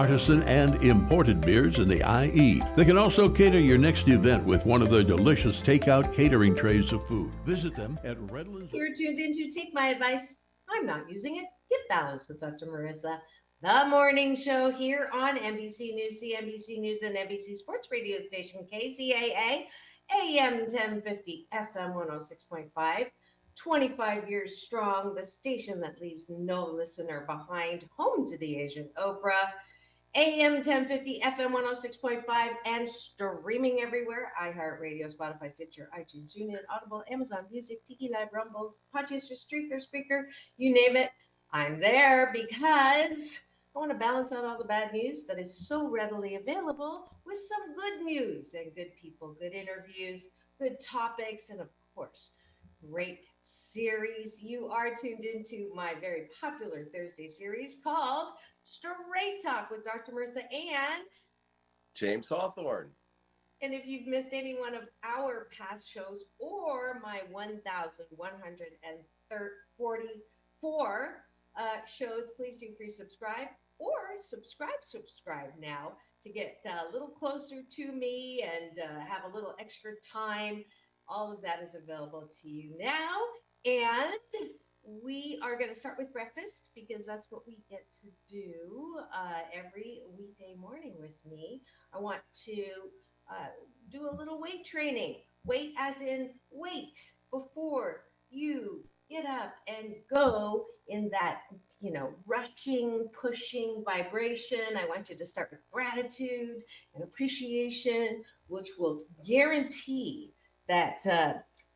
Artisan and imported beers in the IE. They can also cater your next event with one of their delicious takeout catering trays of food. Visit them at Redlands. You're tuned into Take My Advice. I'm not using it. Get balanced with Dr. Marissa. The morning show here on NBC News, CNBC News, and NBC Sports Radio station KCAA, AM 1050, FM 106.5. 25 years strong, the station that leaves no listener behind, home to the Asian Oprah. AM 1050, FM 106.5, and streaming everywhere. iHeartRadio, Spotify, Stitcher, iTunes, TuneIn, Audible, Amazon Music, Tiki Live, Rumble, Podchaser, Streaker, Speaker, you name it. I'm there because I want to balance out all the bad news that is so readily available with some good news and good people, good interviews, good topics, and of course, great series. You are tuned into my very popular Thursday series called Straight Talk with Dr. Marissa and James Hawthorne. And if you've missed any one of our past shows or my 1,144 shows, please do free subscribe or subscribe now to get a little closer to me and have a little extra time. All of that is available to you now. And we are going to start with breakfast because that's what we get to do every weekday morning with me. I want to do a little weight training. Weight as in wait before you get up and go in that, rushing, pushing vibration. I want you to start with gratitude and appreciation, which will guarantee that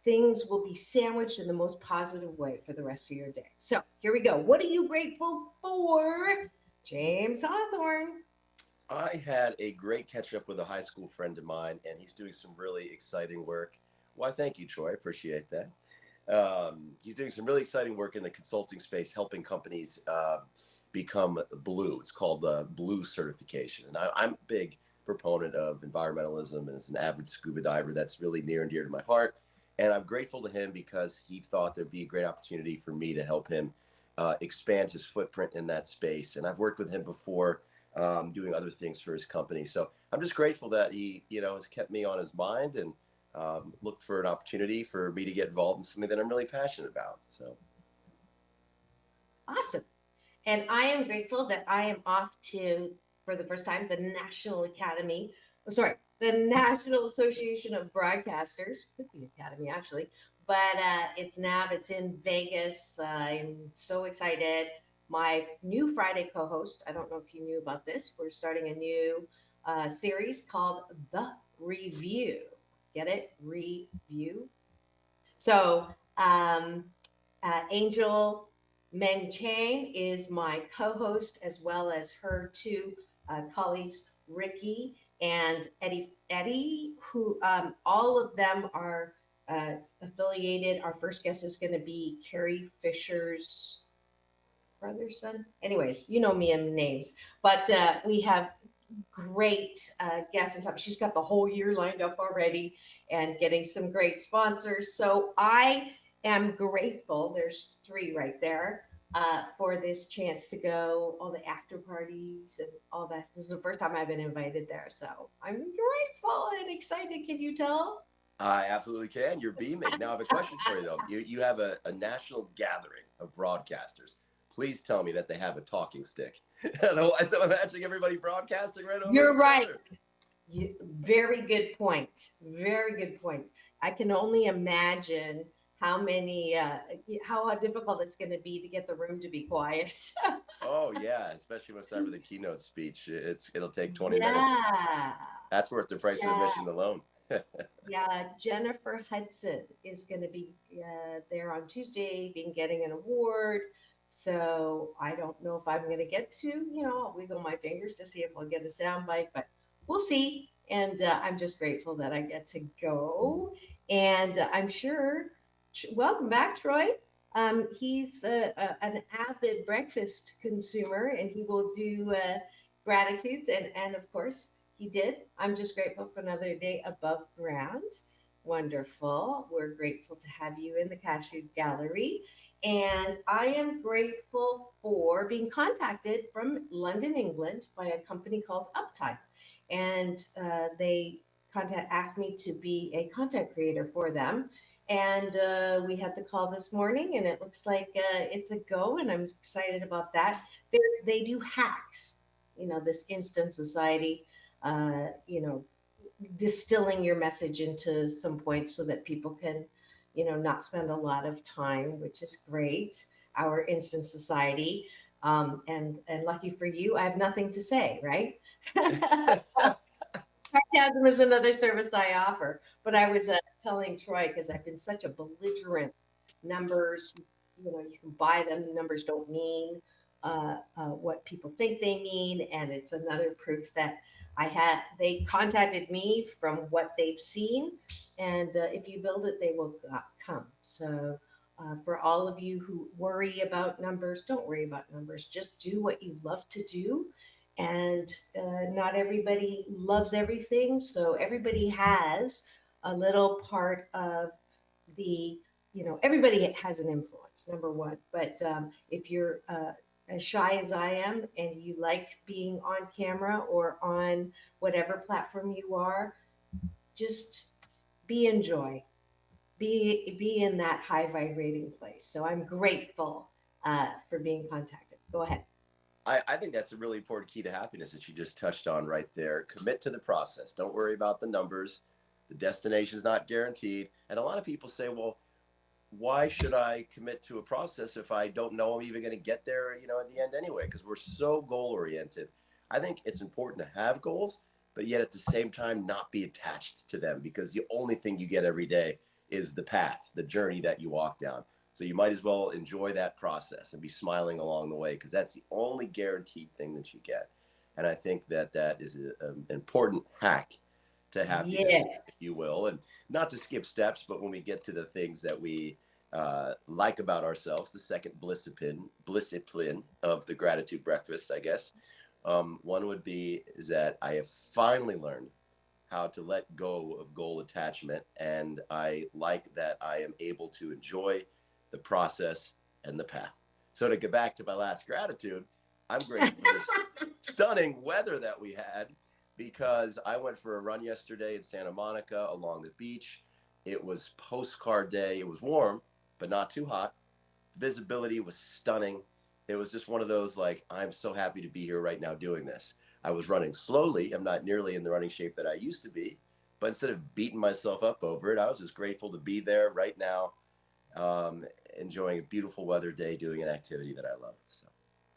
things will be sandwiched in the most positive way for the rest of your day. So here we go. What are you grateful for, James Hawthorne? I had a great catch up with a high school friend of mine, and he's doing some really exciting work. Why, thank you, Troy. Appreciate that. He's doing some really exciting work in the consulting space, helping companies become blue. It's called blue certification. And I'm a big proponent of environmentalism, and as an avid scuba diver, that's really near and dear to my heart. And I'm grateful to him because he thought there'd be a great opportunity for me to help him expand his footprint in that space. And I've worked with him before doing other things for his company. So I'm just grateful that he, has kept me on his mind and looked for an opportunity for me to get involved in something that I'm really passionate about. So. Awesome. And I am grateful that I am off to, for the first time, the National Association of Broadcasters, could be Academy actually, but it's NAB, it's in Vegas. I'm so excited. My new Friday co-host, I don't know if you knew about this, we're starting a new series called The Review. Get it? Review. So Angel Meng Chang is my co-host, as well as her two colleagues, Ricky and Eddie, who all of them are affiliated. Our first guest is going to be Carrie Fisher's brother's son. Anyways, you know me and names, but we have great guests on top. She's got the whole year lined up already and getting some great sponsors. So I am grateful. There's three right there. For this chance to go, all the after parties and all that. This is the first time I've been invited there. So I'm grateful and excited. Can you tell? I absolutely can. You're beaming. Now I have a question for you, though. You have a national gathering of broadcasters. Please tell me that they have a talking stick. Otherwise, I'm imagining everybody broadcasting right over. You're right. Very good point. Very good point. I can only imagine how difficult it's going to be to get the room to be quiet. Oh yeah, especially when it's time for the keynote speech. It'll take 20 minutes. That's worth the price of admission alone. Yeah, Jennifer Hudson is going to be there on Tuesday, getting an award. So I don't know if I'm going to get to, I'll wiggle my fingers to see if I'll get a soundbite, but we'll see. And I'm just grateful that I get to go. And I'm sure. Welcome back, Troy. He's an avid breakfast consumer, and he will do gratitudes. And of course, he did. I'm just grateful for another day above ground. Wonderful. We're grateful to have you in the Cashew Gallery. And I am grateful for being contacted from London, England by a company called Uptime. And they asked me to be a content creator for them. And we had the call this morning, and it looks like it's a go, and I'm excited about that. They do hacks, this instant society, distilling your message into some points so that people can, not spend a lot of time, which is great. Our instant society. And lucky for you, I have nothing to say, right? Sarcasm is another service I offer. But I was telling Troy, because I've been such a belligerent numbers, you can buy them. Numbers don't mean what people think they mean. And it's another proof that they contacted me from what they've seen. And if you build it, they will come. So for all of you who worry about numbers, don't worry about numbers. Just do what you love to do, and not everybody loves everything. So everybody has a little part of the, everybody has an influence, number one. But if you're as shy as I am and you like being on camera or on whatever platform you are, just be in joy, be in that high vibrating place. So I'm grateful for being contacted. Go ahead. I think that's a really important key to happiness that you just touched on right there. Commit to the process. Don't worry about the numbers. The destination is not guaranteed. And a lot of people say, well, why should I commit to a process if I don't know I'm even going to get there, at the end anyway? Because we're so goal oriented. I think it's important to have goals, but yet at the same time, not be attached to them, because the only thing you get every day is the path, the journey that you walk down. So you might as well enjoy that process and be smiling along the way, because that's the only guaranteed thing that you get. And I think that that is an important hack to happiness, if you Yes. will. And not to skip steps, but when we get to the things that we like about ourselves, the second blissipline of the gratitude breakfast, I guess. One would be is that I have finally learned how to let go of goal attachment, and I like that I am able to enjoy the process and the path. So to get back to my last gratitude, I'm grateful for this stunning weather that we had, because I went for a run yesterday in Santa Monica along the beach. It was postcard day. It was warm, but not too hot. Visibility was stunning. It was just one of those, like, I'm so happy to be here right now doing this. I was running slowly. I'm not nearly in the running shape that I used to be, but instead of beating myself up over it, I was just grateful to be there right now, um, enjoying a beautiful weather day, doing an activity that I love. So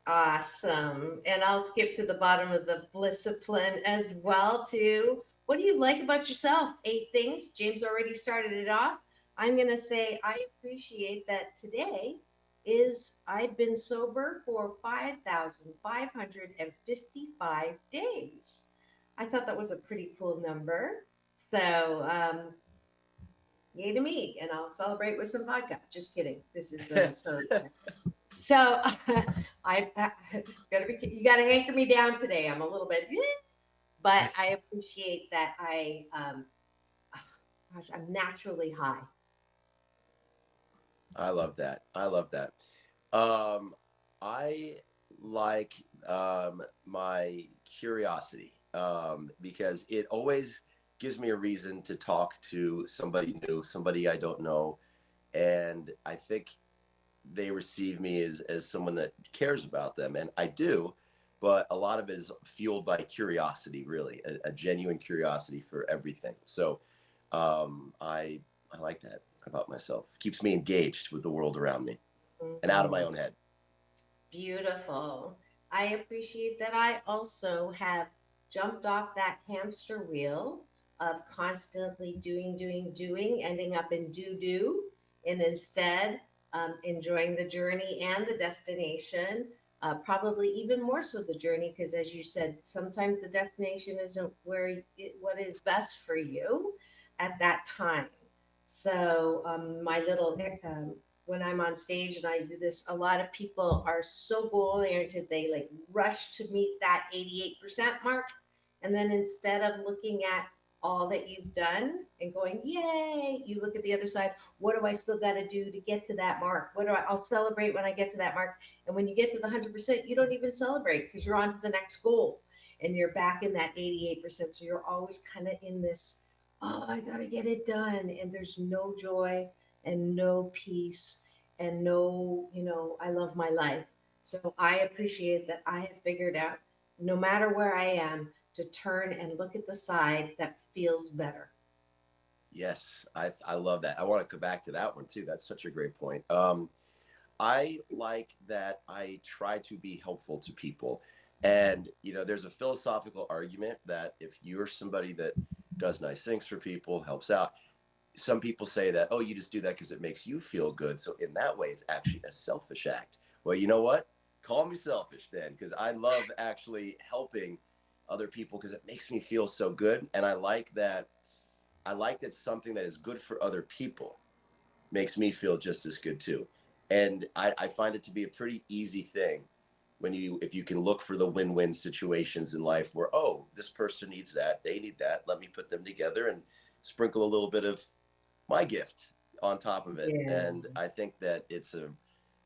Awesome. And I'll skip to the bottom of the discipline as well too. What do you like about yourself? 8 things. James already started it off. I'm going to say I appreciate that today is I've been sober for 5,555 days. I thought that was a pretty cool number. So, yay to me, and I'll celebrate with some vodka. Just kidding. This is so. So I gotta be. You gotta anchor me down today. I'm a little bit, but I appreciate that. Gosh, I'm naturally high. I love that. I love that. Um, I like my curiosity, because it always gives me a reason to talk to somebody new, somebody I don't know. And I think they receive me as someone that cares about them. And I do, but a lot of it is fueled by curiosity, really, a genuine curiosity for everything. So I like that about myself. Keeps me engaged with the world around me and out of my Mhm. own head. Beautiful. I appreciate that. I also have jumped off that hamster wheel of constantly doing, ending up in do, and instead enjoying the journey and the destination. Probably even more so the journey, because as you said, sometimes the destination isn't what is best for you at that time. So my little when I'm on stage and I do this, a lot of people are so goal oriented. They like rush to meet that 88% mark. And then instead of looking at all that you've done and going, yay. You look at the other side. What do I still got to do to get to that mark? I'll celebrate when I get to that mark. And when you get to the 100%, you don't even celebrate because you're on to the next goal and you're back in that 88%. So you're always kind of in this, oh, I got to get it done. And there's no joy and no peace and no, I love my life. So I appreciate that I have figured out, no matter where I am, to turn and look at the side that feels better. Yes, I love that. I want to come back to that one too. That's such a great point. I like that I try to be helpful to people. And, there's a philosophical argument that if you're somebody that does nice things for people, helps out, some people say that, oh, you just do that because it makes you feel good. So in that way, it's actually a selfish act. Well, you know what? Call me selfish then, because I love actually helping other people because it makes me feel so good. And I like that something that is good for other people makes me feel just as good too. And I find it to be a pretty easy thing if you can look for the win-win situations in life where, oh, this person needs that, they need that, let me put them together and sprinkle a little bit of my gift on top of it. Yeah. And I think that it's a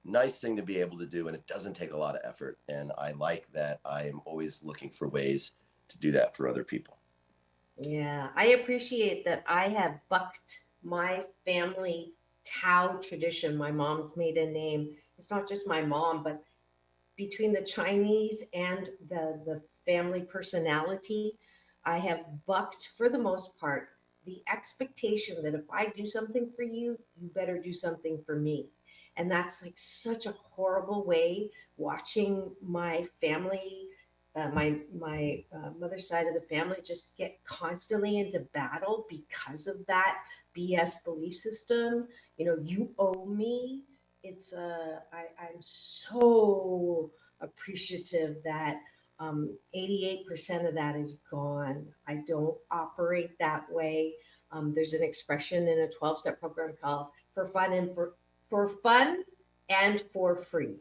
nice thing to be able to do, and it doesn't take a lot of effort. And I like that I am always looking for ways to do that for other people. Yeah, I appreciate that I have bucked my family Tao tradition, my mom's maiden name. It's not just my mom, but between the Chinese and the family personality, I have bucked for the most part the expectation that if I do something for you, you better do something for me. And that's like such a horrible way watching my family, my mother's side of the family just get constantly into battle because of that BS belief system. You owe me. I'm so appreciative that 88% of that is gone. I don't operate that way. There's an expression in a 12-step program called for fun and for free.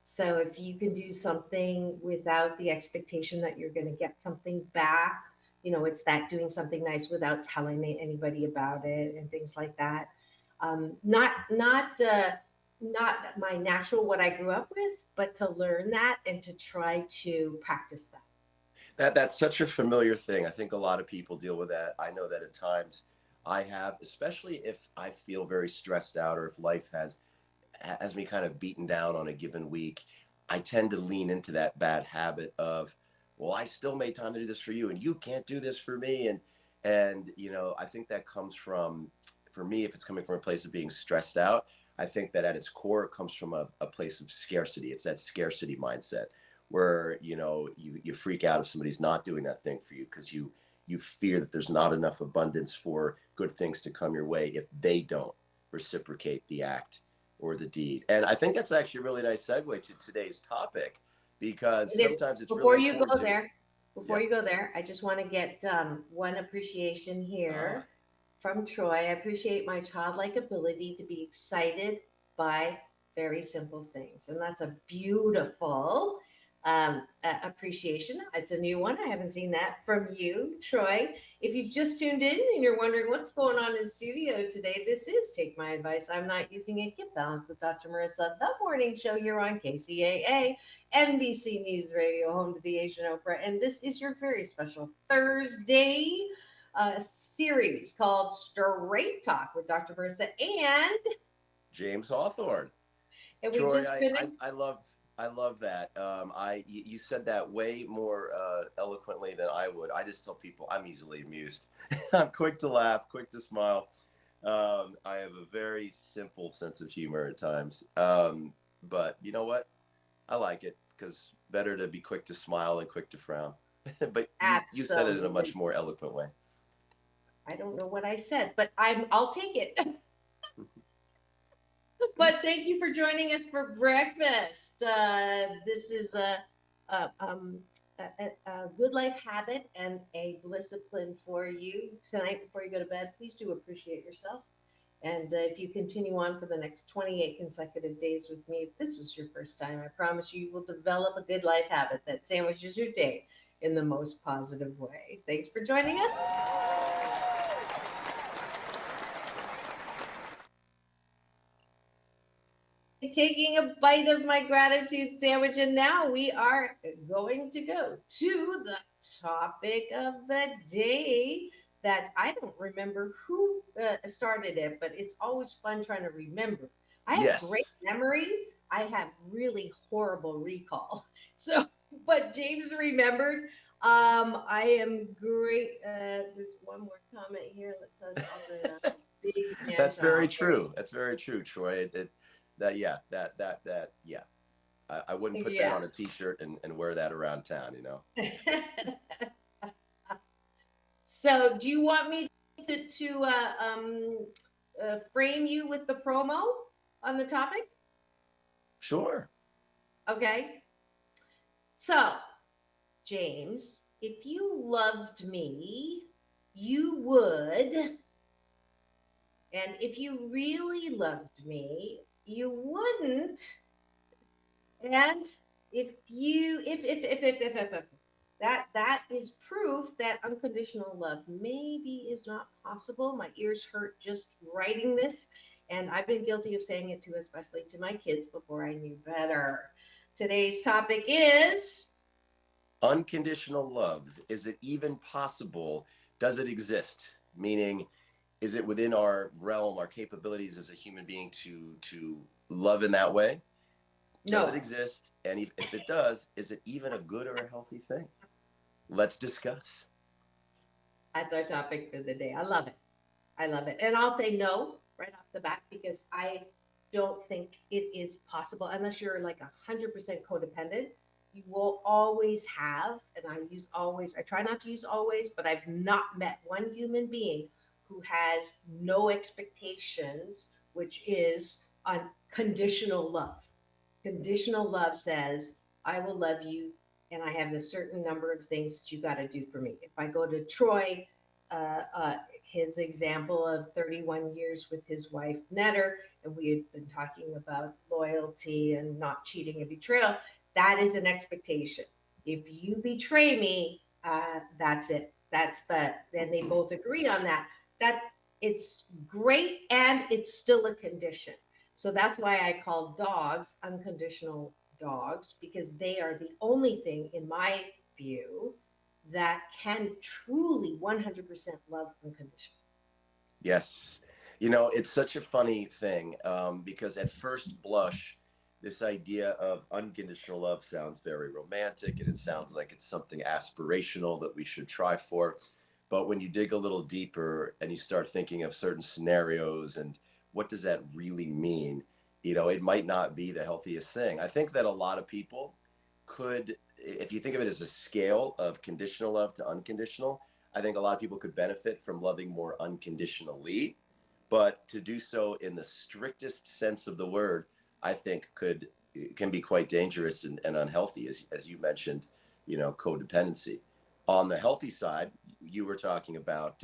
So if you can do something without the expectation that you're going to get something back, it's that doing something nice without telling anybody about it and things like that. Not my natural what I grew up with, but to learn that and to try to practice that. That's such a familiar thing. I think a lot of people deal with that. I know that at times I have, especially if I feel very stressed out or if life has me kind of beaten down on a given week, I tend to lean into that bad habit of, well, I still made time to do this for you and you can't do this for me. And I think that comes from, for me, if it's coming from a place of being stressed out, I think that at its core, it comes from a place of scarcity. It's that scarcity mindset where, you freak out if somebody's not doing that thing for you because you fear that there's not enough abundance for good things to come your way if they don't reciprocate the act or the deed. And I think that's actually a really nice segue to today's topic because It is. sometimes it's Before really you go important to. there, before Yeah. you go there, I just want to get one appreciation Ah, here from Troy. I appreciate my childlike ability to be excited by very simple things. And that's a beautiful appreciation. It's a new one. I haven't seen that from you, Troy. If you've just tuned in and you're wondering what's going on in studio today, this is Take My Advice. I'm Not Using It. Get Balanced with Dr. Marissa, the morning show here on KCAA, NBC News Radio, home to the Asian Oprah. And this is your very special Thursday series called Straight Talk with Dr. Marissa. James Hawthorne. And we Troy, just I, I, finished. I love I love that. You said that way more eloquently than I would. I just tell people I'm easily amused. I'm quick to laugh, quick to smile. I have a very simple sense of humor at times. But you know what? I like it because better to be quick to smile than quick to frown. But you said it in a much Absolutely. more eloquent way. I don't know what I said, but I'll take it. But thank you for joining us for breakfast. This is a good life habit and a discipline for you tonight before you go to bed. Please do appreciate yourself. And if you continue on for the next 28 consecutive days with me, if this is your first time, I promise you will develop a good life habit that sandwiches your day in the most positive way. Thanks for joining us. taking a bite of my gratitude sandwich, and now we are going to go to the topic of the day that I don't remember who started it, but it's always fun trying to remember. I have great Yes. memory. I have really horrible recall. So, but James remembered. I am great. There's one more comment here. Let's I'll big man That's very child. true. That's very true, Troy. That yeah, that yeah. I wouldn't put that Yeah. on a T-shirt and wear that around town. You know. So, do you want me to frame you with the promo on the topic? Sure. Okay. So, James, if you loved me, you would, and if you really loved me, you wouldn't. And if that is proof that unconditional love maybe is not possible. My ears hurt just writing this, and I've been guilty of saying it too, especially to my kids before I knew better. Today's topic is Unconditional love. Is it even possible? Does it exist? Meaning, is it within our realm, our capabilities as a human being to love in that way? Does it no. exist? And if it does, is it even a good or a healthy thing? Let's discuss. That's our topic for the day. I love it. I love it. And I'll say no right off the bat because I don't think it is possible unless you're like 100% codependent. You will always have, and I use always, I try not to use always, but I've not met one human being who has no expectations, which is unconditional love. Conditional love says, I will love you, and I have a certain number of things that you got to do for me. If I go to Troy, his example of 31 years with his wife Netter, and we had been talking about loyalty and not cheating and betrayal. That is an expectation. If you betray me, that's it. That's the. Then they both agree on that. That it's great and it's still a condition. So that's why I call dogs unconditional dogs because they are the only thing, in my view, that can truly 100% love unconditionally. Yes. You know, it's such a funny thing because at first blush, this idea of unconditional love sounds very romantic and it sounds like it's something aspirational that we should try for. But when you dig a little deeper and you start thinking of certain scenarios and what does that really mean, you know, it might not be the healthiest thing. I think that a lot of people could, if you think of it as a scale of conditional love to unconditional, I think a lot of people could benefit from loving more unconditionally, but to do so in the strictest sense of the word, I think can be quite dangerous and unhealthy, as you mentioned, you know, codependency. On the healthy side, you were talking about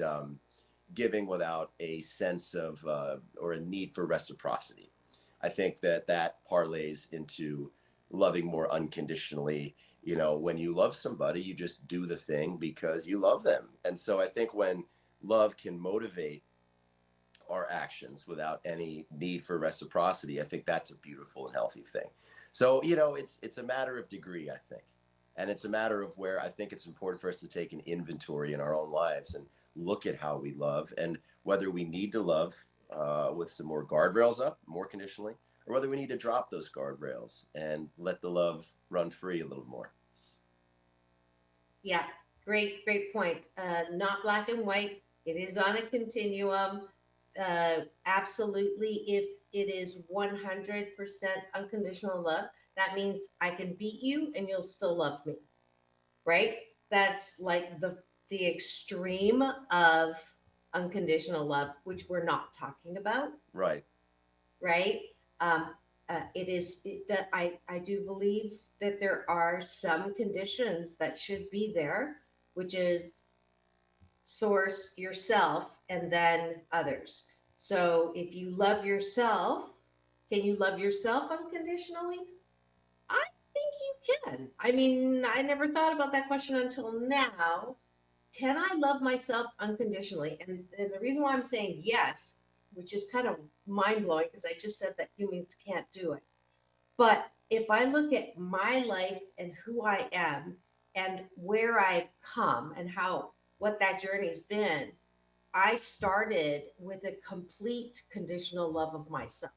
giving without a sense of or a need for reciprocity. I think that that parlays into loving more unconditionally. You know, when you love somebody, you just do the thing because you love them. And so I think when love can motivate our actions without any need for reciprocity, I think that's a beautiful and healthy thing. So, you know, it's a matter of degree, I think. And it's a matter of where I think it's important for us to take an inventory in our own lives and look at how we love and whether we need to love with some more guardrails up, more conditionally, or whether we need to drop those guardrails and let the love run free a little more. Yeah, great point. Not black and white. It is on a continuum. Absolutely, if it is 100% unconditional love, that means I can beat you and you'll still love me, right? That's like the extreme of unconditional love, which we're not talking about, Right. right? Um, it is. I do believe that there are some conditions that should be there, which is source yourself and then others. So if you love yourself, can you love yourself unconditionally? I think you can. I mean, I never thought about that question until now. Can I love myself unconditionally? And the reason why I'm saying yes, which is kind of mind blowing because I just said that humans can't do it. But if I look at my life and who I am and where I've come and how what that journey's been, I started with a complete conditional love of myself.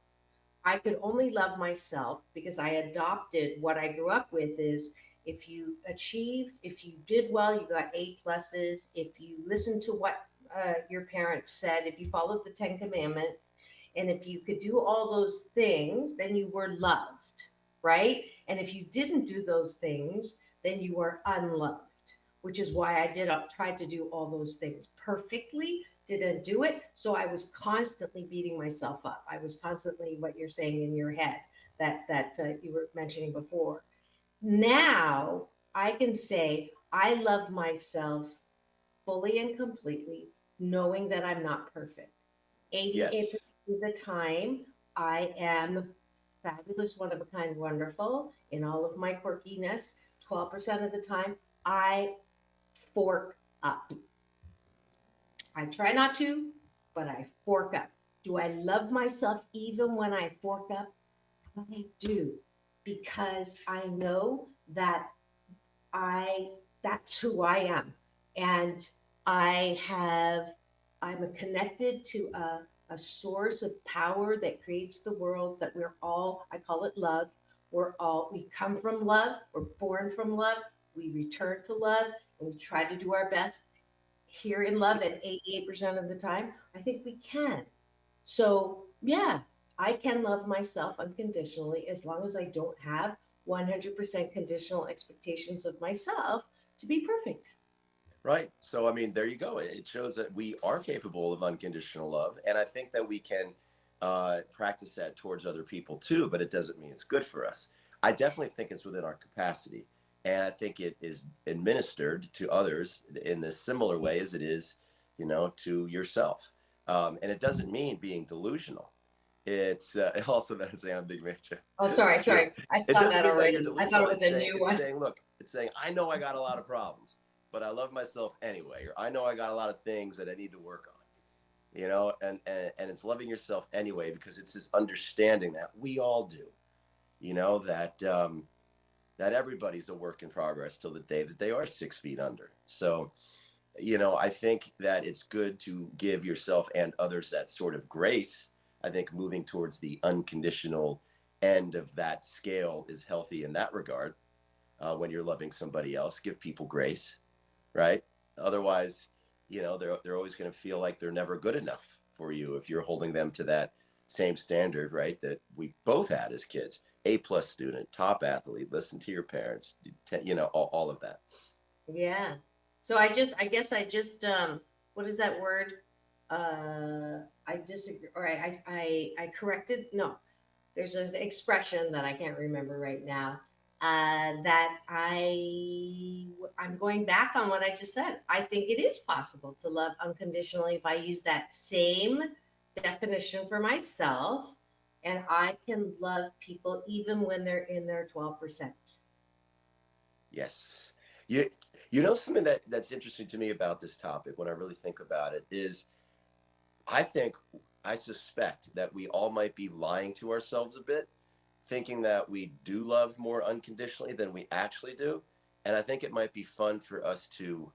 I could only love myself because I adopted what I grew up with is if you achieved, if you did well, you got A pluses. If you listened to what your parents said, if you followed the 10 commandments, and if you could do all those things, then you were loved, right? And if you didn't do those things, then you were unloved, which is why I did try to do all those things perfectly, didn't do it. So I was constantly beating myself up. I was constantly what you're saying in your head that you were mentioning before. Now I can say I love myself fully and completely, knowing that I'm not perfect. 88% Yes. of the time, I am fabulous, one of a kind, wonderful in all of my quirkiness. 12% of the time, I fork up. I try not to, but I fork up. Do I love myself even when I fork up? I do, because I know that I that's who I am. And I have I'm connected to a source of power that creates the world that we're all, I call it love. We come from love, we're born from love, we return to love, and we try to do our best here in love at 88% of the time. I think we can. So, yeah, I can love myself unconditionally as long as I don't have 100% conditional expectations of myself to be perfect. Right. So, I mean, there you go. It shows that we are capable of unconditional love. And I think that we can practice that towards other people too, but it doesn't mean it's good for us. I definitely think it's within our capacity. And I think it is administered to others in the similar way as it is, to yourself. And it doesn't mean being delusional. It's also that it's saying I'm being major. Oh, sorry, It's true. sorry. I It saw doesn't that mean that you're already. I thought delusional. it was a new It's one. saying, look, it's saying I know I got a lot of problems, but I love myself anyway, or I know I got a lot of things that I need to work on, and it's loving yourself anyway because it's this understanding that we all do, that everybody's a work in progress till the day that they are 6 feet under. So, I think that it's good to give yourself and others that sort of grace. I think moving towards the unconditional end of that scale is healthy in that regard. When you're loving somebody else, give people grace, right? Otherwise, they're always going to feel like they're never good enough for you if you're holding them to that same standard, right? That we both had as kids. A plus student, top athlete, listen to your parents, all of that. Yeah. So I guess I just, what is that word? I disagree, or I corrected. No, there's an expression that I can't remember right now. That I'm going back on what I just said. I think it is possible to love unconditionally if I use that same definition for myself, and I can love people even when they're in their 12%. Yes. You know something that's interesting to me about this topic when I really think about it is I think I suspect that we all might be lying to ourselves a bit, thinking that we do love more unconditionally than we actually do. And I think it might be fun for us to,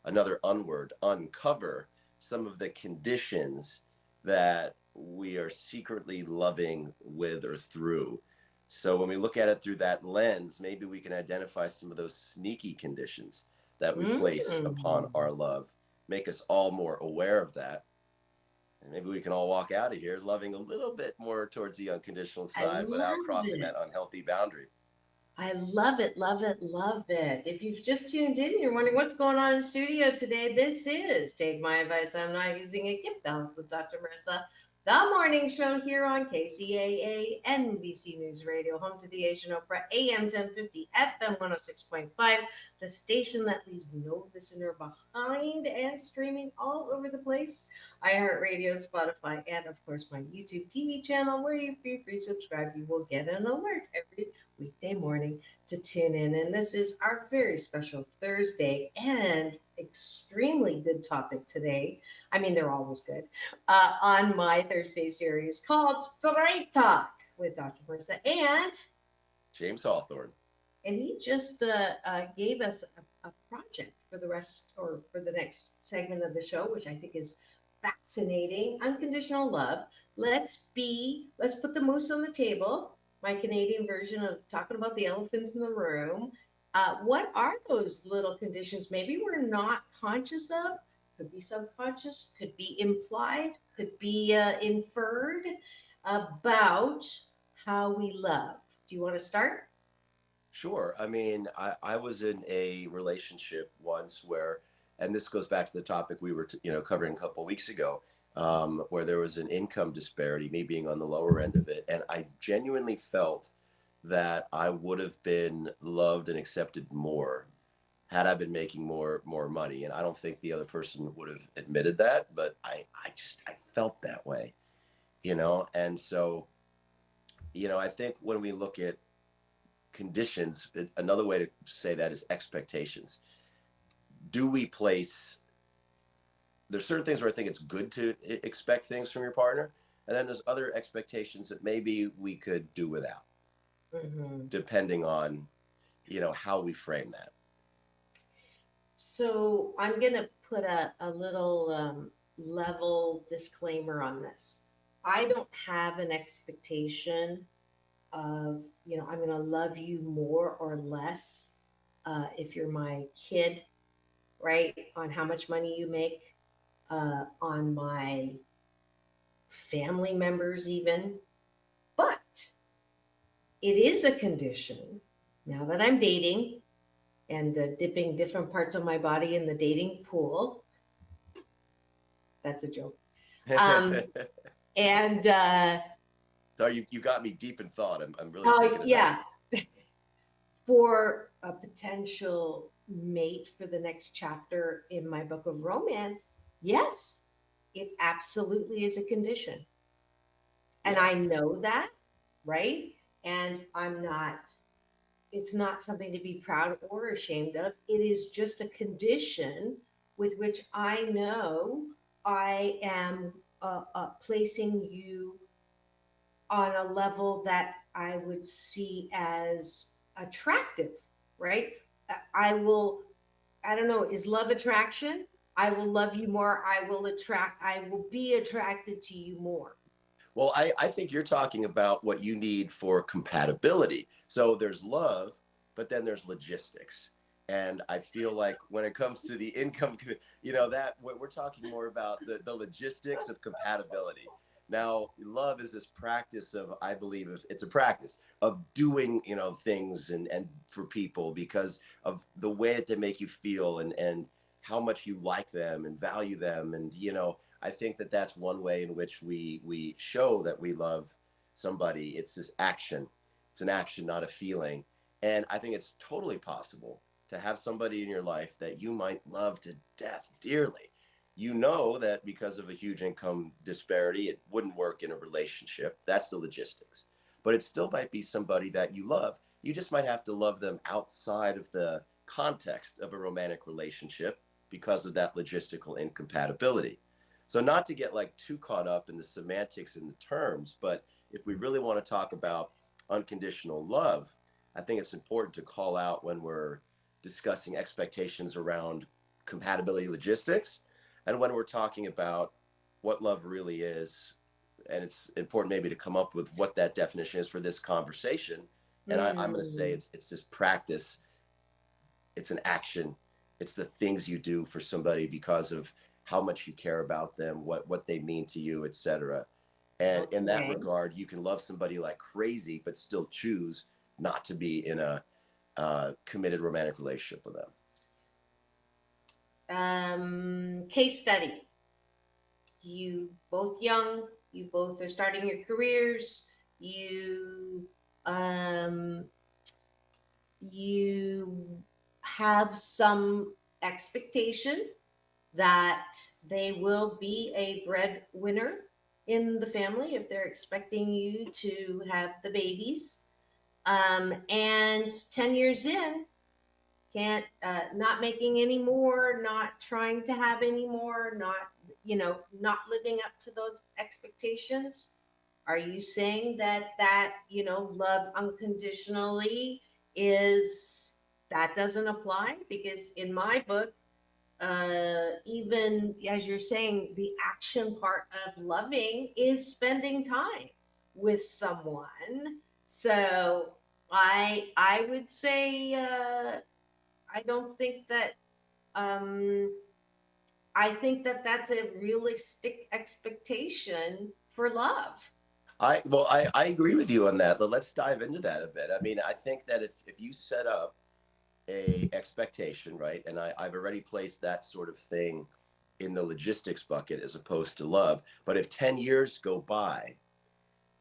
another unword, uncover some of the conditions that we are secretly loving with or through. So when we look at it through that lens, maybe we can identify some of those sneaky conditions that we place upon Mm. our love, make us all more aware of that, and maybe we can all walk out of here loving a little bit more towards the unconditional I side without love crossing that it. unhealthy boundary. I love it, love it, love it. If you've just tuned in, you're wondering what's going on in studio today. This is Take My Advice. I'm Not Using It. Get Balance with Dr. Marissa, the morning show here on KCAA NBC News Radio, home to the Asian Opera, AM 1050, FM 106.5, the station that leaves no listener behind, and streaming all over the place. iHeartRadio, Spotify, and of course my YouTube TV channel, where if you free subscribe, you will get an alert every weekday morning to tune in. And this is our very special Thursday and extremely good topic today. I mean, they're always good. On my Thursday series called Straight Talk with Dr. Marissa. And James Hawthorne. And he just gave us a project for the rest or for the next segment of the show, which I think is fascinating. Unconditional love. Let's put the moose on the table. My Canadian version of talking about the elephants in the room. What are those little conditions maybe we're not conscious of? Could be subconscious, could be implied, could be inferred about how we love. Do you want to start? Sure. I mean, I was in a relationship once where, and this goes back to the topic we were, covering a couple of weeks ago, where there was an income disparity, me being on the lower end of it. And I genuinely felt that I would have been loved and accepted more had I been making more money. And I don't think the other person would have admitted that, but I felt that way, And so, I think when we look at conditions, another way to say that is expectations. Do we place, there's certain things where I think it's good to expect things from your partner, and then there's other expectations that maybe we could do without, depending on how we frame that. So I'm going to put a little level disclaimer on this. I don't have an expectation of, I'm going to love you more or less if you're my kid, right? On how much money you make, on my family members, even. But it is a condition now that I'm dating and dipping different parts of my body in the dating pool. That's a joke. And Sorry, you got me deep in thought. I'm really thinking yeah. For a potential mate for the next chapter in my book of romance, yes, it absolutely is a condition. And I know that, right? And it's not something to be proud or ashamed of. It is just a condition with which I know I am placing you on a level that I would see as attractive, right? I don't know, is love attraction? I will love you more. I will be attracted to you more. Well, I think you're talking about what you need for compatibility. So there's love, but then there's logistics. And I feel like when it comes to the income, that we're talking more about the logistics of compatibility. Now, love is this practice of, I believe, it's a practice of doing, things and for people because of the way that they make you feel and how much you like them and value them. And, I think that that's one way in which we show that we love somebody. It's this action. It's an action, not a feeling. And I think it's totally possible to have somebody in your life that you might love to death dearly. You know that because of a huge income disparity, it wouldn't work in a relationship. That's the logistics. But it still might be somebody that you love. You just might have to love them outside of the context of a romantic relationship because of that logistical incompatibility. So not to get like too caught up in the semantics and the terms, but if we really want to talk about unconditional love, I think it's important to call out when we're discussing expectations around compatibility logistics and when we're talking about what love really is. And it's important maybe to come up with what that definition is for this conversation. And I'm going to say it's this practice. It's an action. It's the things you do for somebody because of how much you care about them, what they mean to you, etc. And in that regard, you can love somebody like crazy, but still choose not to be in a committed romantic relationship with them. Case study. You both young, you both are starting your careers, you have some expectation that they will be a breadwinner in the family if they're expecting you to have the babies. And 10 years in, can't, not making any more, not trying to have any more, not living up to those expectations. Are you saying that love unconditionally is that doesn't apply? Because in my book, even as you're saying, the action part of loving is spending time with someone. So I would say I don't think that um, I think that that's a realistic expectation for love. I agree with you on that. But let's dive into that a bit. I mean, I think that if you set up a expectation, right, and I've already placed that sort of thing in the logistics bucket as opposed to love. But if 10 years go by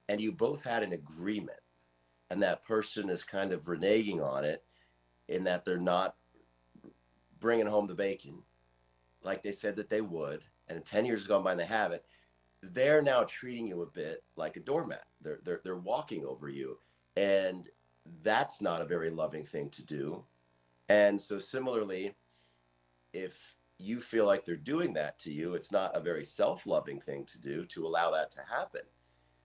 and you both had an agreement and that person is kind of reneging on it in that they're not bringing home the bacon like they said that they would, and 10 years has gone by and they haven't, they're now treating you a bit like a doormat. They're walking over you, and that's not a very loving thing to do. And so similarly, if you feel like they're doing that to you, it's not a very self-loving thing to do to allow that to happen.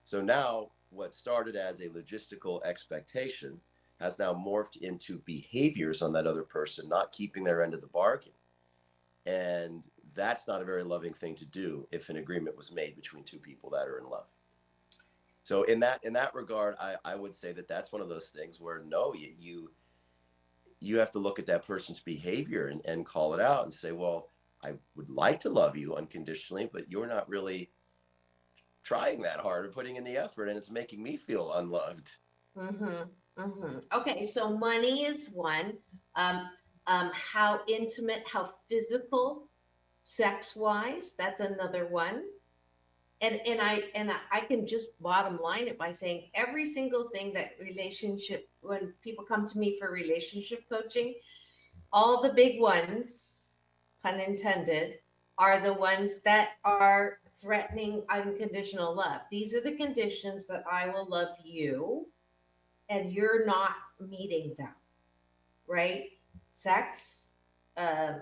So now what started as a logistical expectation has now morphed into behaviors on that other person not keeping their end of the bargain. And that's not a very loving thing to do if an agreement was made between two people that are in love. So in that regard, I would say that that's one of those things where no, you have to look at that person's behavior and call it out and say, well, I would like to love you unconditionally, but you're not really trying that hard or putting in the effort, and it's making me feel unloved. Mm-hmm. Mm-hmm. Okay, so money is one. Um, how intimate, how physical, sex wise, that's another one. And I can just bottom line it by saying every single thing that relationship when people come to me for relationship coaching, all the big ones, pun intended, are the ones that are threatening unconditional love. These are the conditions that I will love you and you're not meeting them, right? Sex, uh,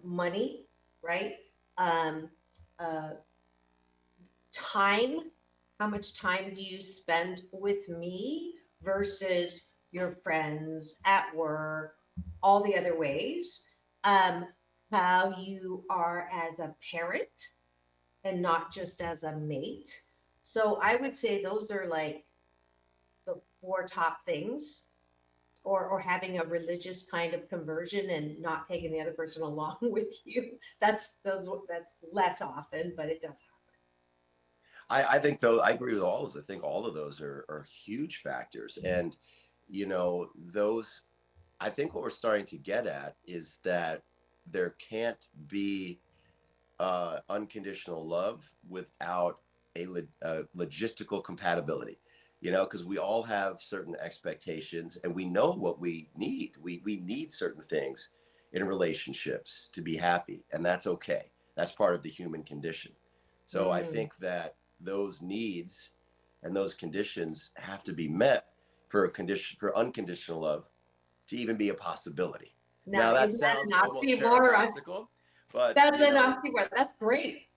money, right? Um, uh, time. How much time do you spend with me versus your friends at work, all the other ways? Um, how you are as a parent and not just as a mate. So I would say those are like the four top things, or having a religious kind of conversion and not taking the other person along with you. That's less often, but it does I think though I agree with all of those. I think all of those are huge factors. And those I think what we're starting to get at is that there can't be unconditional love without a logistical compatibility. Because we all have certain expectations and we know what we need. We need certain things in relationships to be happy, and that's okay. That's part of the human condition. So I happen. think that those needs and those conditions have to be met for a condition for unconditional love to even be a possibility. Now, Now that isn't that sounds an almost oxymoron? paradoxical, but That's an oxymoron. That's great.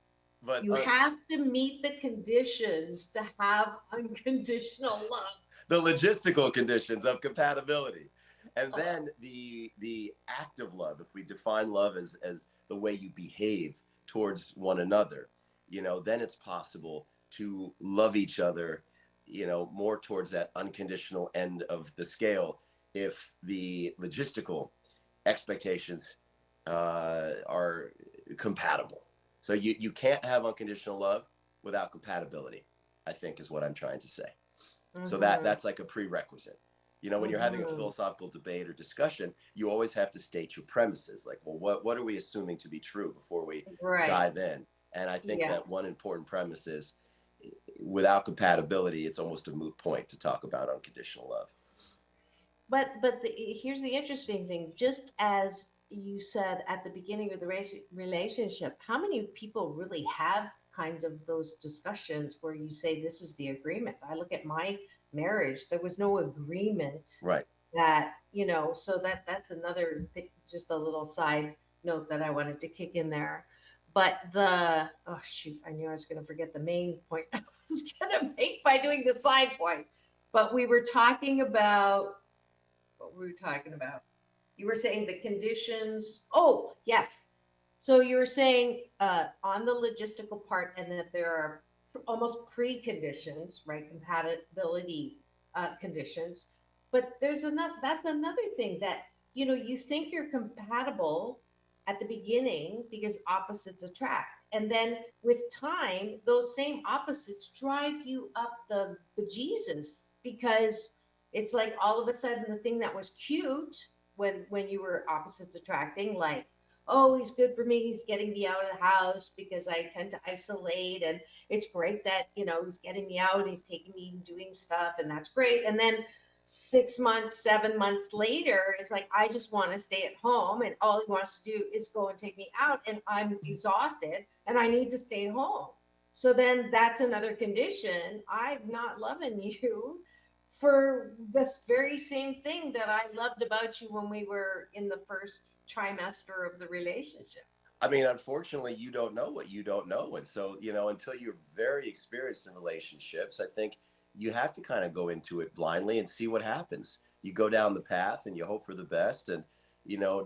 but You have to meet the conditions to have unconditional love. the logistical conditions of compatibility, and Oh, then the act of love. If we define love as the way you behave towards one another, then it's possible to love each other, more towards that unconditional end of the scale if the logistical expectations are compatible. So you can't have unconditional love without compatibility, I think is what I'm trying to say. So mm-hmm, that's like a prerequisite. When you're having a mm-hmm. philosophical debate or discussion, you always have to state your premises. Like, well, what are we assuming to be true before we Right. dive in? And I think Yeah. that one important premise is without compatibility, it's almost a moot point to talk about unconditional love. But here's the interesting thing. Just as you said at the beginning of the relationship, how many people really have kinds of those discussions where you say this is the agreement? I look at my marriage. There was no agreement Right. that so that's another thing, just a little side note that I wanted to kick in there. But oh shoot, I knew I was going to forget the main point I was going to make by doing the side point. But we were talking about what were we talking about? You were saying the conditions. Oh, yes. So you were saying on the logistical part, and that there are almost preconditions, right? Compatibility conditions. But there's another. That's another thing that you think you're compatible at the beginning because opposites attract, and then with time, those same opposites drive you up the bejesus because it's like all of a sudden the thing that was cute when you were opposites attracting, like, oh, he's good for me, he's getting me out of the house because I tend to isolate, and it's great that he's getting me out and he's taking me and doing stuff, and that's great. And then 6 months, 7 months later, it's like, I just want to stay at home, and all he wants to do is go and take me out, and I'm exhausted and I need to stay home. So then that's another condition. I'm not loving you for this very same thing that I loved about you when we were in the first trimester of the relationship. I mean, unfortunately, you don't know what you don't know. And so, until you're very experienced in relationships, I think you have to kind of go into it blindly and see what happens. You go down the path and you hope for the best. And,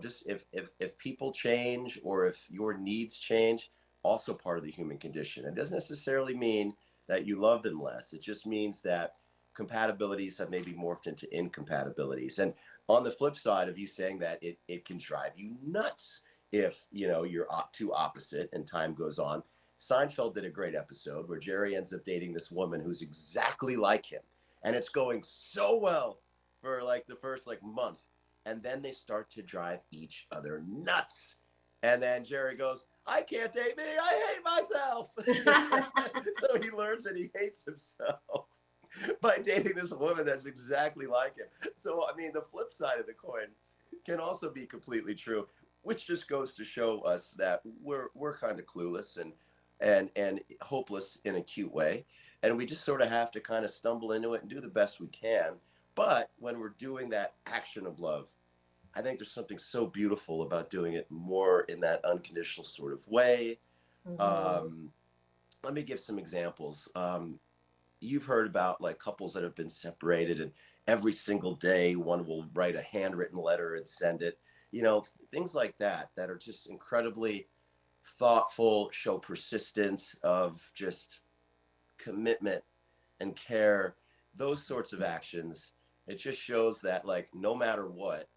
just if people change or if your needs change, also part of the human condition. It doesn't necessarily mean that you love them less. It just means that compatibilities have maybe morphed into incompatibilities. And on the flip side of you saying that, it can drive you nuts if you're too opposite and time goes on. Seinfeld did a great episode where Jerry ends up dating this woman who's exactly like him, and it's going so well for like the first like month, and then they start to drive each other nuts, and then Jerry goes, I can't date me, I hate myself. So he learns that he hates himself by dating this woman that's exactly like him. So I mean, the flip side of the coin can also be completely true, which just goes to show us that we're kind of clueless and hopeless in a cute way, and we just sort of have to kind of stumble into it and do the best we can. But when we're doing that action of love, I think there's something so beautiful about doing it more in that unconditional sort of way. Mm-hmm. um, Let me give some examples. You've heard about like couples that have been separated, and every single day one will write a handwritten letter and send it, things like that are just incredibly thoughtful, show persistence of just commitment and care. Those sorts of actions, it just shows that like no matter what,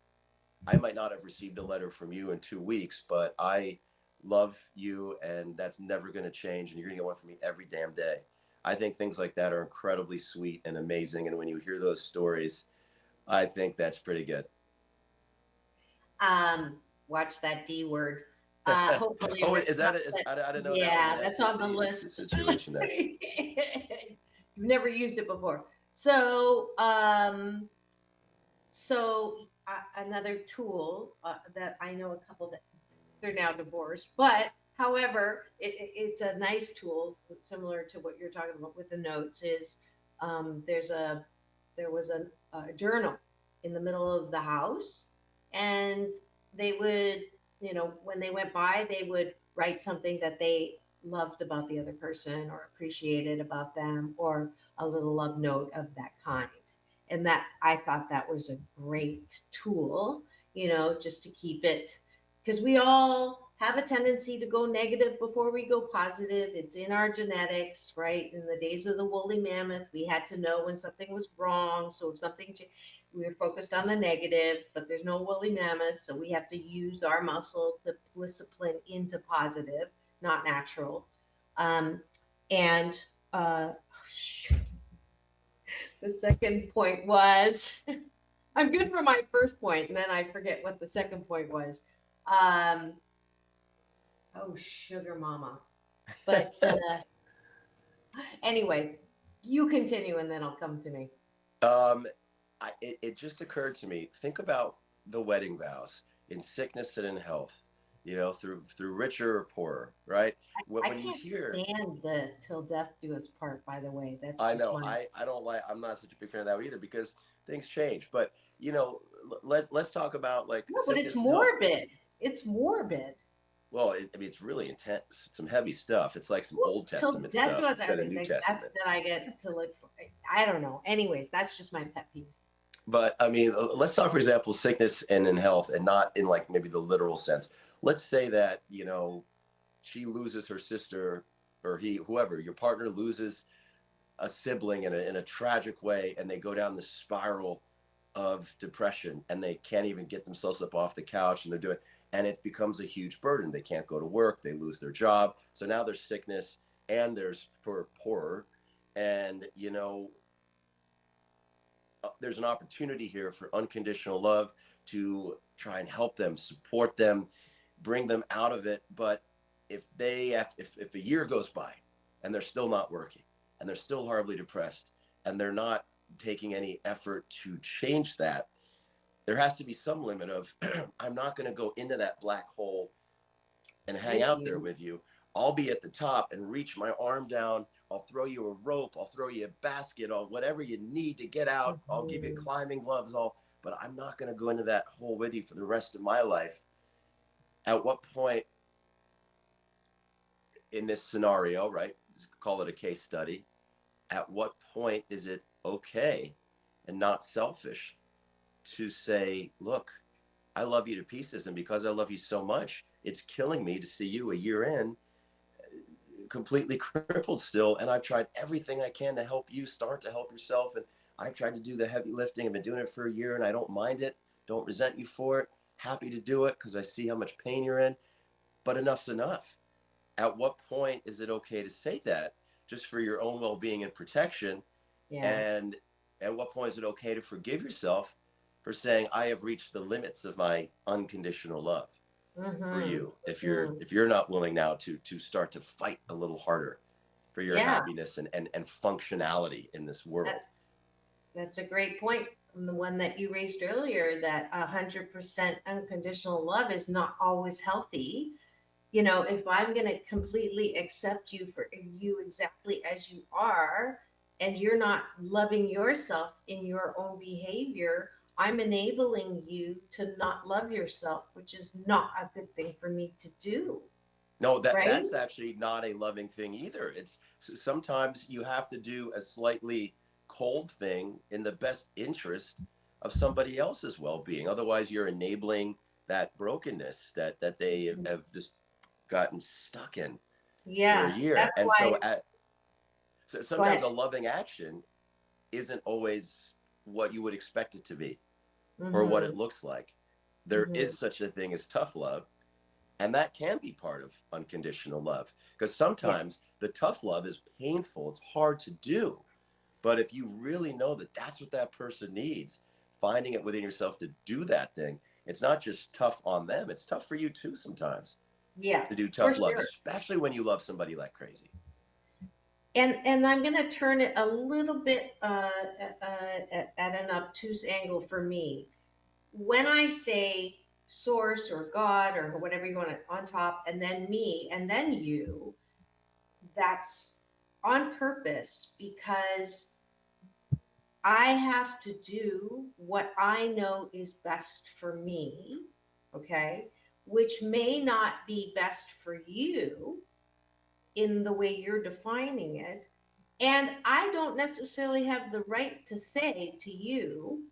I might not have received a letter from you in 2 weeks, but I love you, and that's never going to change, and you're going to get one from me every damn day. I think things like that are incredibly sweet and amazing, and when you hear those stories, I think that's pretty good. Um, Watch that D word. Hopefully Oh, Rick's not. I didn't know that was Yeah, an that's on the STC list. situation there. You've never used it before. So another tool that I know a couple that they're now divorced, but however, it's a nice tool similar to what you're talking about with the notes. Is there's a there was a journal in the middle of the house, and they would, when they went by, they would write something that they loved about the other person or appreciated about them, or a little love note of that kind. And that, I thought that was a great tool, just to keep it, because we all have a tendency to go negative before we go positive. It's in our genetics, right? In the days of the woolly mammoth, we had to know when something was wrong. So if something, we were focused on the negative, but there's no woolly mammoth. So we have to use our muscle to discipline into positive, not natural. Um, and oh, shoot. The second point was, I'm good for my first point, and then I forget what the second point was. Um, oh, sugar mama. But anyways, you continue, and then I'll come to me. um, it just occurred to me. Think about the wedding vows in sickness and in health. Through richer or poorer, right? I When you can't hear, stand the till death do us part, by the way. That's I just know my. I don't like. I'm not such a big fan of that either because things change. But let's talk about like No, but it's sickness and health. morbid. It's morbid. Well, I mean, it's really intense. It's some heavy stuff. It's like some Well, Old so Testament that's stuff what I instead of mean. New Like, that's Testament. that I get to look for. I don't know. Anyways, that's just my pet peeve. But I mean, let's talk, for example, sickness and in health, and not in like maybe the literal sense. Let's say that, she loses her sister, or whoever, your partner loses a sibling in a tragic way, and they go down the spiral of depression, and they can't even get themselves up off the couch, and and it becomes a huge burden. They can't go to work, they lose their job. So now there's sickness and there's for poorer. And, there's an opportunity here for unconditional love to try and help them, support them, bring them out of it. But if a year goes by and they're still not working, and they're still horribly depressed, and they're not taking any effort to change that, there has to be some limit of I'm not going to go into that black hole and hang With out there you. with you. I'll be at the top and reach my arm down. I'll throw you a rope. I'll throw you a basket. I'll whatever you need to get out. I'll give you Mhm. climbing gloves. But I'm not going to go into that hole with you for the rest of my life. At what point in this scenario, right? Call it a case study. At what point is it okay and not selfish to say, look, I love you to pieces. And because I love you so much, it's killing me to see you a year in completely crippled still, and I've tried everything I can to help you start to help yourself, and I've tried to do the heavy lifting. I've been doing it for a year, and I don't mind it, don't resent you for it, happy to do it because I see how much pain you're in. But enough's enough. At what point is it okay to say that, just for your own well-being and protection? Yeah. And at what point is it okay to forgive yourself for saying I have reached the limits of my unconditional love for Mm-hmm. you, if you're Mm-hmm. if you're not willing now to start to fight a little harder for your Yeah. happiness and functionality in this world. That, that's a great point. And the one that you raised earlier, that 100% unconditional love is not always healthy. If I'm going to completely accept you for you exactly as you are, and you're not loving yourself in your own behavior, I'm enabling you to not love yourself, which is not a good thing for me to do. No, Right? that's actually not a loving thing either. It's sometimes you have to do a slightly cold thing in the best interest of somebody else's well-being. Otherwise, you're enabling that brokenness that they have just gotten stuck in for a Yeah. year. That's And why. so Go sometimes ahead. a loving action isn't always what you would expect it to be or what Mm-hmm. it looks like. There Mm-hmm. is such a thing as tough love, and that can be part of unconditional love, because sometimes the tough love is painful, it's hard to do. But if you really know that that's what that person needs, finding it within yourself to do that thing, it's not just tough on them, it's tough for you too sometimes Yeah, to do for tough love, sure. especially when you love somebody like crazy. And I'm going to turn it a little bit at an obtuse angle for me. When I say source or God or whatever you want to on top, and then me, and then you, that's on purpose because I have to do what I know is best for me, okay, which may not be best for you in the way you're defining it. And I don't necessarily have the right to say to you,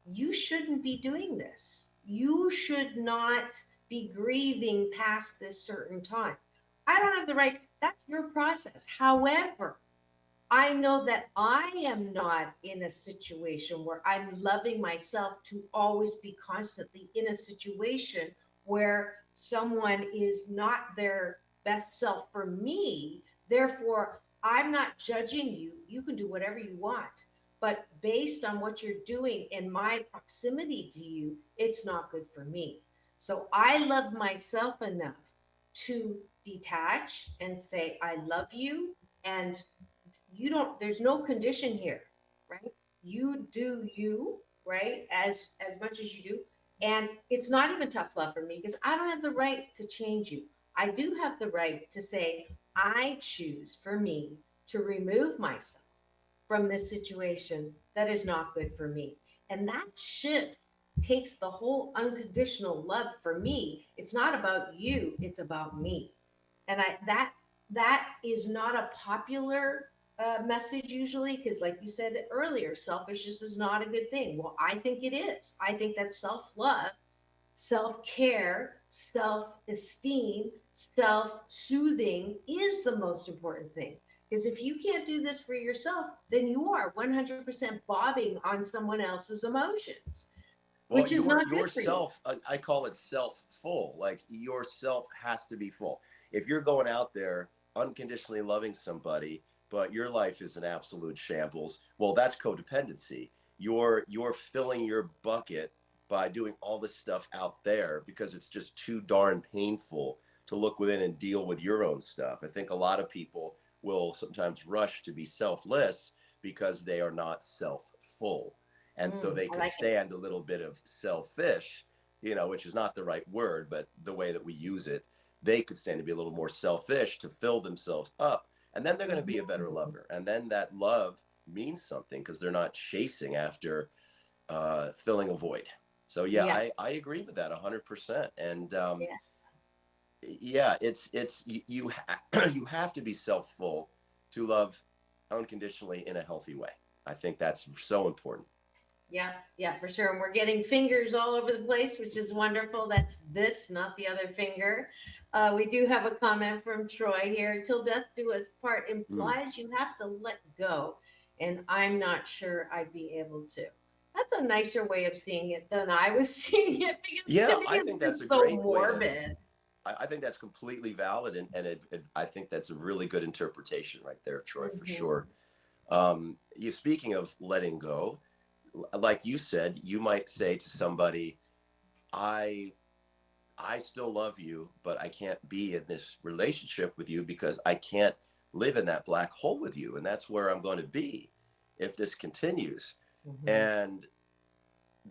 you shouldn't be doing this. You should not be grieving past this certain time. I don't have the right. That's your process. However, I know that I am not in a situation where I'm loving myself to always be constantly in a situation where someone is not their best self for me. Therefore, I'm not judging you. You can do whatever you want. But based on what you're doing in my proximity to you, it's not good for me. So I love myself enough to detach and say, I love you. And you don't, there's no condition here, right? You do you, right, as much as you do. And it's not even tough love for me because I don't have the right to change you. I do have the right to say I choose for me to remove myself from this situation that is not good for me. And that shift takes the whole unconditional love for me. It's not about you, it's about me. And that is not a popular message usually, because like you said earlier, selfishness is not a good thing. Well, I think it is. I think that self-love, self-care, self-esteem, self-soothing is the most important thing. Because if you can't do this for yourself, then you are 100% bobbing on someone else's emotions, Well, which is not good for you. yourself, I call it self full. Like yourself has to be full. If you're going out there unconditionally loving somebody, but your life is an absolute shambles, well, that's codependency. You're filling your bucket by doing all this stuff out there because it's just too darn painful to look within and deal with your own stuff. I think a lot of people will sometimes rush to be selfless because they are not self full, and so they I could like it. stand a little bit of selfish, which is not the right word, but the way that we use it, they could stand to be a little more selfish to fill themselves up, and then they're going to be a better Mhm. lover, and then that love means something because they're not chasing after filling a void. So yeah, Yeah, I agree with that 100%, and yeah. yeah, you have to be self full to love unconditionally in a healthy way. I think that's so important. Yeah, yeah, for sure. And we're getting fingers all over the place, which is wonderful. That's this, not the other finger. We do have a comment from Troy here. Till death do us part Mm. implies you have to let go. And I'm not sure I'd be able to. That's a nicer way of seeing it than I was seeing it, because to Yeah, me I think it's that's a just so great way to. morbid. I think that's completely valid, and I think that's a really good interpretation right there, Troy, for Hmm. sure. You speaking of letting go, like you said, you might say to somebody, "I I still love you, but I can't be in this relationship with you because I can't live in that black hole with you, and that's where I'm going to be if this continues." Hmm. And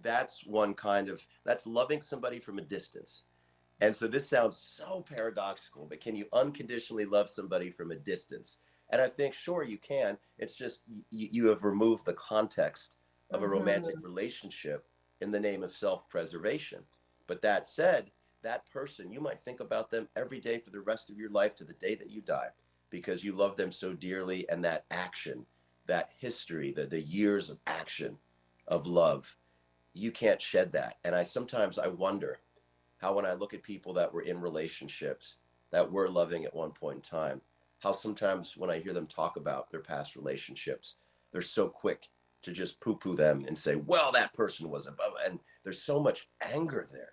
that's loving somebody from a distance. And so this sounds so paradoxical, but can you unconditionally love somebody from a distance? And I think, sure, you can. It's just you have removed the context of a romantic Hmm. relationship in the name of self preservation. But that said, that person, you might think about them every day for the rest of your life to the day that you die because you love them so dearly. And that action, that history, the years of action of love, you can't shed that. And I wonder how when I look at people that were in relationships that were loving at one point in time, how sometimes when I hear them talk about their past relationships, they're so quick to just poo poo them and say, well, that person was above. And there's so much anger there.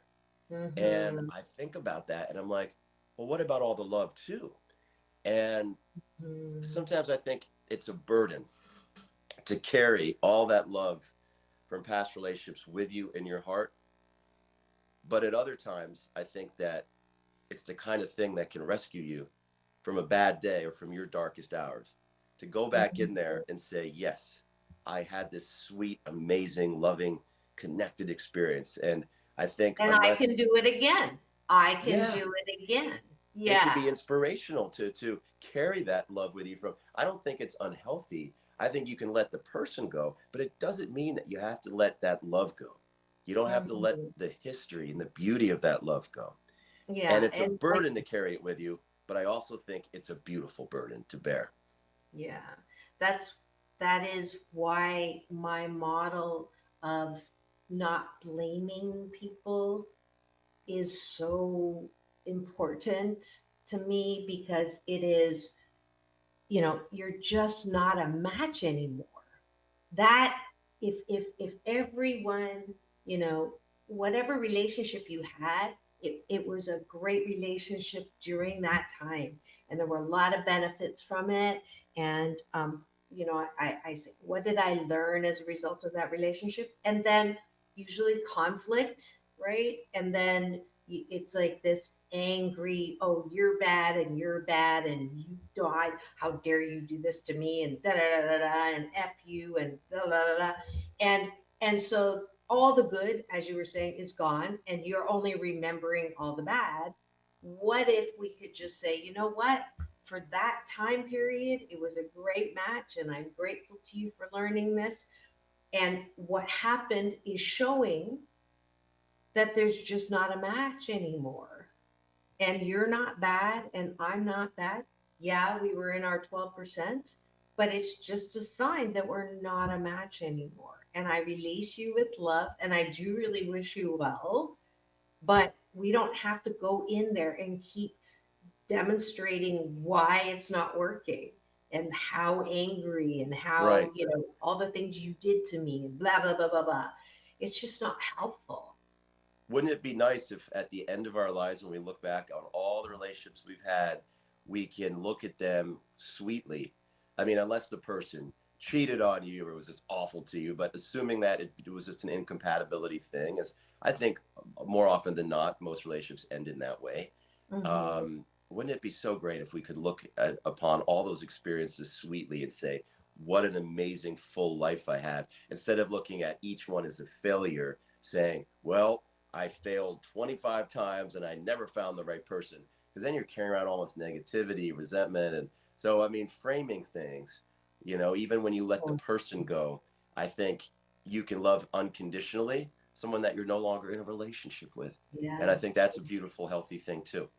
And Hmm. I think about that and I'm like, well, what about all the love too? And Hmm. sometimes I think it's a burden to carry all that love from past relationships with you in your heart. But at other times, I think that it's the kind of thing that can rescue you from a bad day or from your darkest hours. To go back in Hmm. there and say, yes, I had this sweet, amazing, loving, connected experience. And I think, And I can unless, do it again. I can yeah, do it again. it can Yeah. be inspirational to carry that love with you from. I don't think it's unhealthy. I think you can let the person go, but it doesn't mean that you have to let that love go. You don't have to let Mhm. the history and the beauty of that love go. And Yeah, it's a and like, burden to carry it with you, but I also think it's a beautiful burden to bear. yeah, that's that is why my model of not blaming people is so important to me, because it is, you're just not a match anymore. That if everyone, you know whatever relationship you had, it was a great relationship during that time, and there were a lot of benefits from it. And I say, what did I learn as a result of that relationship? And then usually conflict, right? And then it's like this angry, oh, you're bad and you're bad and you died, how dare you do this to me, and da da da da da, and f you, and da da da da. And so all the good, as you were saying, is gone, and you're only remembering all the bad. What if we could just say, you know what, for that time period it was a great match, and I'm grateful to you for learning this. And what happened is showing, that there's just not a match anymore. And you're not bad, and I'm not bad. Yeah, we were in our 12%, but it's just a sign that we're not a match anymore. And I release you with love, and I do really wish you well, but we don't have to go in there and keep demonstrating why it's not working and how angry and how, Right. all the things you did to me and blah, blah, blah, blah, blah. It's just not helpful. Wouldn't it be nice if at the end of our lives, when we look back on all the relationships we've had, we can look at them sweetly? I mean, unless the person cheated on you or was just awful to you, but assuming that it was just an incompatibility thing, as I think more often than not, most relationships end in that way. Mhm. Wouldn't it be so great if we could look upon all those experiences sweetly and say, what an amazing full life I had, instead of looking at each one as a failure, saying, well, I failed 25 times and I never found the right person. Because then you're carrying around all this negativity, resentment. And so, I mean, framing things, even when you let the person go, I think you can love unconditionally someone that you're no longer in a relationship with. And I Yeah. think that's a beautiful, healthy thing too.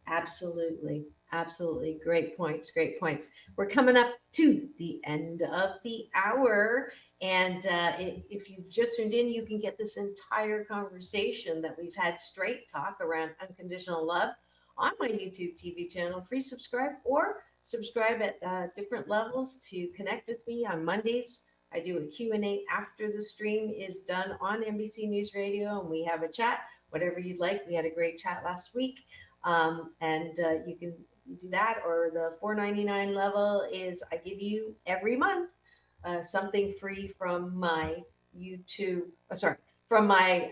Absolutely. Absolutely. Great points. Great points. We're coming up to the end of the hour. And if you've just tuned in, you can get this entire conversation that we've had straight talk around unconditional love on my YouTube TV channel. Free subscribe or subscribe at different levels to connect with me on Mondays. I do a Q&A after the stream is done on NBC News Radio, and we have a chat, whatever you'd like. We had a great chat last week. And you can do that, or the $4.99 level is I give you every month something free from my YouTube. From my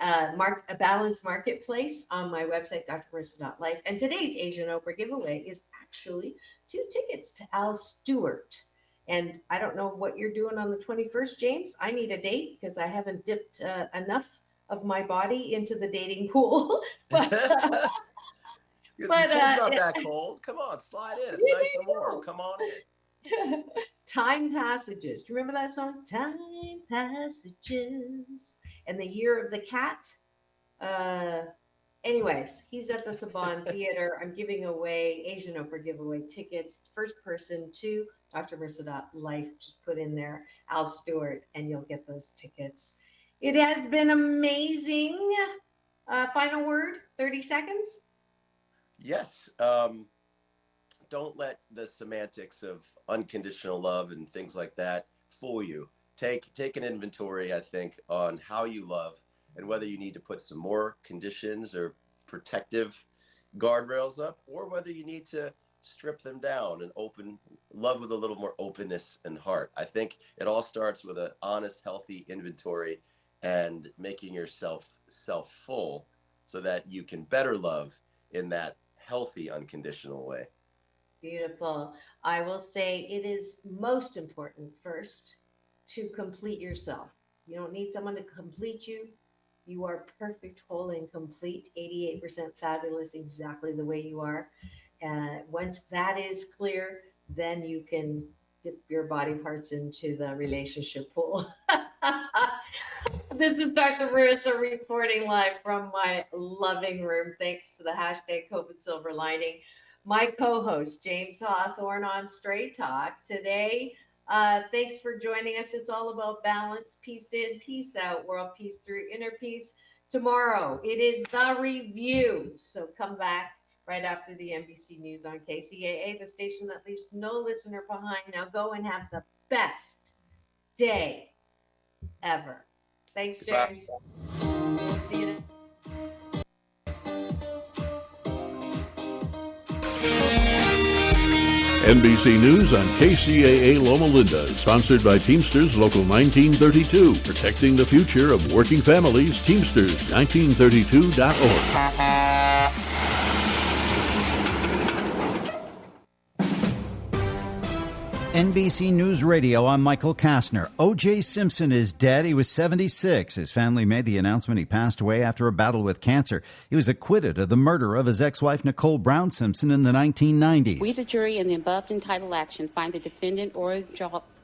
Balance Marketplace on my website, drmarissa.life. And today's Asian Oprah giveaway is actually 2 tickets to Al Stewart. And I don't know what you're doing on the 21st, James. I need a date because I haven't dipped enough of my body into the dating pool. but The But pool's not that cold. Come on, slide in. It's nice and warm. Come on in. Time Passages. Do you remember that song? Time Passages. And the Year of the Cat. Anyways, he's at the Saban Theater. I'm giving away Asian Oprah giveaway tickets. First person to drmarissa.life. Just put in there Al Stewart and you'll get those tickets. It has been amazing. Final word, 30 seconds. Yes. Don't let the semantics of unconditional love and things like that fool you. Take an inventory, I think, on how you love and whether you need to put some more conditions or protective guardrails up, or whether you need to strip them down and love with a little more openness and heart. I think it all starts with an honest, healthy inventory and making yourself full so that you can better love in that healthy, unconditional way. Beautiful. I will say it is most important first to complete yourself. You don't need someone to complete you. You are perfect, whole, and complete, 88% fabulous, exactly the way you are. And once that is clear, then you can dip your body parts into the relationship pool. This is Dr. Marissa reporting live from my loving room, thanks to the hashtag COVID Silver Lining. My co-host, James Hawthorne on Straight Talk. Today, thanks for joining us. It's all about balance, peace in, peace out, world peace through inner peace. Tomorrow, it is The Review. So come back right after the NBC News on KCAA, the station that leaves no listener behind. Now go and have the best day ever. Thanks, James. We'll see you. NBC News on KCAA Loma Linda, sponsored by Teamsters Local 1932, protecting the future of working families. Teamsters1932.org. NBC News Radio, I'm Michael Kastner. O.J. Simpson is dead. He was 76. His family made the announcement he passed away after a battle with cancer. He was acquitted of the murder of his ex-wife, Nicole Brown Simpson, in the 1990s. We, the jury, in the above entitled action, find the defendant or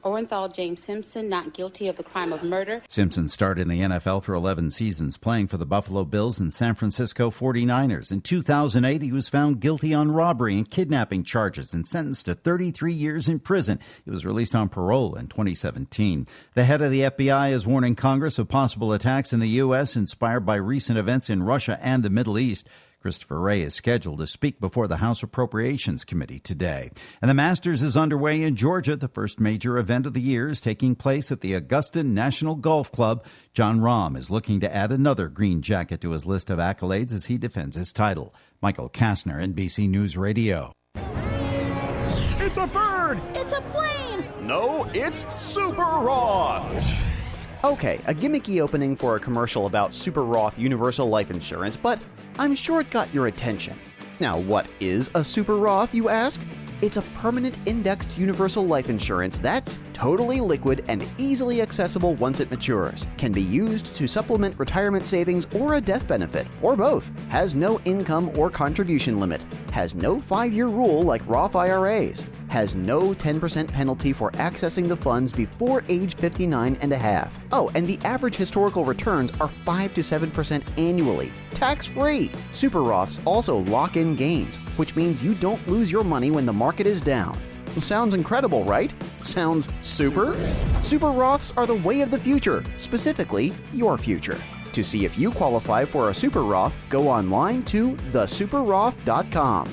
Orenthal James Simpson, not guilty of the crime of murder. Simpson starred in the NFL for 11 seasons, playing for the Buffalo Bills and San Francisco 49ers. In 2008, he was found guilty on robbery and kidnapping charges and sentenced to 33 years in prison. He was released on parole in 2017. The head of the FBI is warning Congress of possible attacks in the U.S. inspired by recent events in Russia and the Middle East. Christopher Wray is scheduled to speak before the House Appropriations Committee today. And the Masters is underway in Georgia. The first major event of the year is taking place at the Augusta National Golf Club. Jon Rahm is looking to add another green jacket to his list of accolades as he defends his title. Michael Kastner, NBC News Radio. It's a bird! It's a plane! No, it's Super Roth! Okay, a gimmicky opening for a commercial about Super Roth Universal Life Insurance, but I'm sure it got your attention. Now, what is a Super Roth, you ask? It's a permanent indexed universal life insurance that's totally liquid and easily accessible once it matures. Can be used to supplement retirement savings or a death benefit, or both. Has no income or contribution limit. Has no 5-year rule like Roth IRAs. Has no 10% penalty for accessing the funds before age 59 and a half. Oh, and the average historical returns are 5 to 7% annually, tax-free. Super Roths also lock in gains, which means you don't lose your money when the market is down. Sounds incredible, right? Sounds super? Super Roths are the way of the future, specifically your future. To see if you qualify for a Super Roth, go online to thesuperroth.com.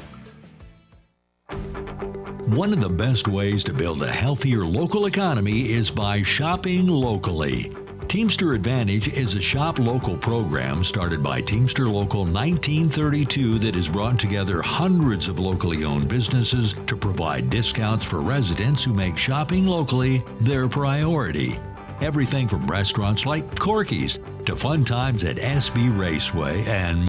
One of the best ways to build a healthier local economy is by shopping locally. Teamster Advantage is a shop local program started by Teamster Local 1932 that has brought together hundreds of locally owned businesses to provide discounts for residents who make shopping locally their priority. Everything from restaurants like Corky's to fun times at SB Raceway and